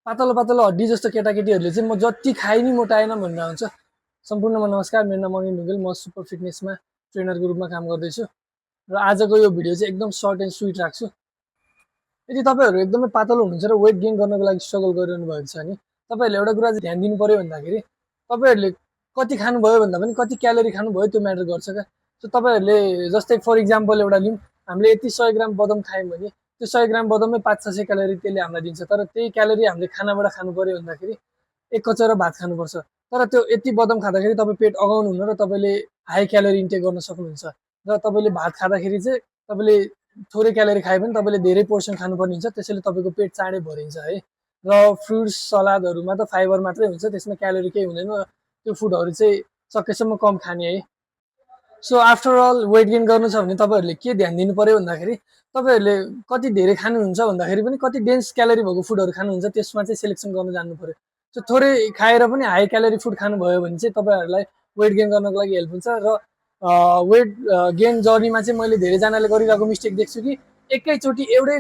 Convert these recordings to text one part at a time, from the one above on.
पातलो पातलो हड्डी जस्तो केटाकेटीहरूले चाहिँ म जति खाए नि मोटाएन भनेर हुन्छ। सम्पूर्णमा नमस्कार, मेरो नाम अनिल ढुङ्गेल, म सुपर फिटनेसमा ट्रेनरको रूपमा काम गर्दैछु र आजको यो भिडियो चाहिँ एकदम सर्ट एन्ड स्विट राख्छु। यदि तपाईँहरू एकदमै पातलो हुनुहुन्छ र वेट गेन गर्नको लागि स्ट्रगल गरिरहनु भएको छ भने तपाईँहरूले एउटा कुरा चाहिँ ध्यान दिनु पर्यो भन्दाखेरि तपाईँहरूले कति खानुभयो भन्दा पनि कति क्यालोरी खानुभयो त्यो म्याटर गर्छ क्या। सो तपाईँहरूले जस्तै फर इक्जाम्पल एउटा लिउँ, हामीले यति 100 ग्राम बदाम खायौँ भने त्यो 100 ग्राम बदाममै 500-600 क्यालोरी त्यसले हामीलाई दिन्छ। तर त्यही क्यालोरी हामीले खानाबाट खानु पर्यो भन्दाखेरि एक कचौरा भात खानुपर्छ। तर त्यो यति बदाम खाँदाखेरि तपाईँ पेट अगाउनुहुन्न र तपाईँले हाई क्यालोरी इन्टेक गर्न सक्नुहुन्छ। र तपाईँले भात खाँदाखेरि चाहिँ तपाईँले थोरै क्यालोरी खायो भने तपाईँले धेरै पोर्सन खानुपर्ने हुन्छ, त्यसैले तपाईँको पेट चाँडै भरिन्छ है। र फ्रुट्स सलादहरूमा त फाइबर मात्रै हुन्छ, त्यसमा क्यालोरी केही हुँदैन। त्यो फुडहरू चाहिँ सकेसम्म कम खाने है। So after all weight gain गर्नु छ भने तपाईँहरूले के ध्यान दिनु पर्यो भन्दाखेरि तपाईँहरूले कति धेरै खानुहुन्छ भन्दाखेरि पनि कति डेन्स क्यालोरी भएको फुडहरू खानुहुन्छ त्यसमा चाहिँ सेलेक्सन गर्न जान्नु पर्यो। सो थोरै खाएर पनि हाई क्यालोरी फुड खानुभयो भने चाहिँ तपाईँहरूलाई वेट गेन गर्नको लागि हेल्प हुन्छ। र वेट गेन जर्नीमा चाहिँ मैले धेरैजनाले गरिरहेको मिस्टेक देख्छु कि एकैचोटि एउटै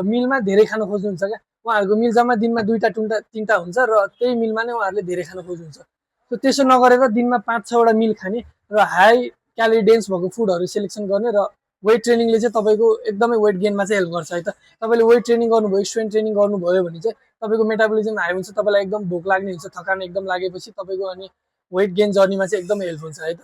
मिलमा धेरै खान खोज्नुहुन्छ क्या। उहाँहरूको मिल जम्मा दिनमा 2टा 3टा हुन्छ र त्यही मिलमा नै उहाँहरूले धेरै खान खोज्नुहुन्छ। सो त्यसो नगरेर दिनमा 5-6वटा मिल खाने र हाई क्यालोरी डेन्स भएको फुडहरू सेलेक्सन गर्ने। र वेट ट्रेनिङले चाहिँ तपाईँको एकदमै वेट गेनमा चाहिँ हेल्प गर्छ है त। तपाईँले वेट ट्रेनिङ गर्नुभयो, स्ट्रेन्थ ट्रेनिङ गर्नुभयो भने चाहिँ तपाईँको मेटाबोलिजम हाई हुन्छ, तपाईँलाई एकदम भोक लाग्ने हुन्छ, थकान एकदम लागेपछि तपाईँको अनि वेट गेन जर्नीमा चाहिँ एकदमै हेल्प हुन्छ है त।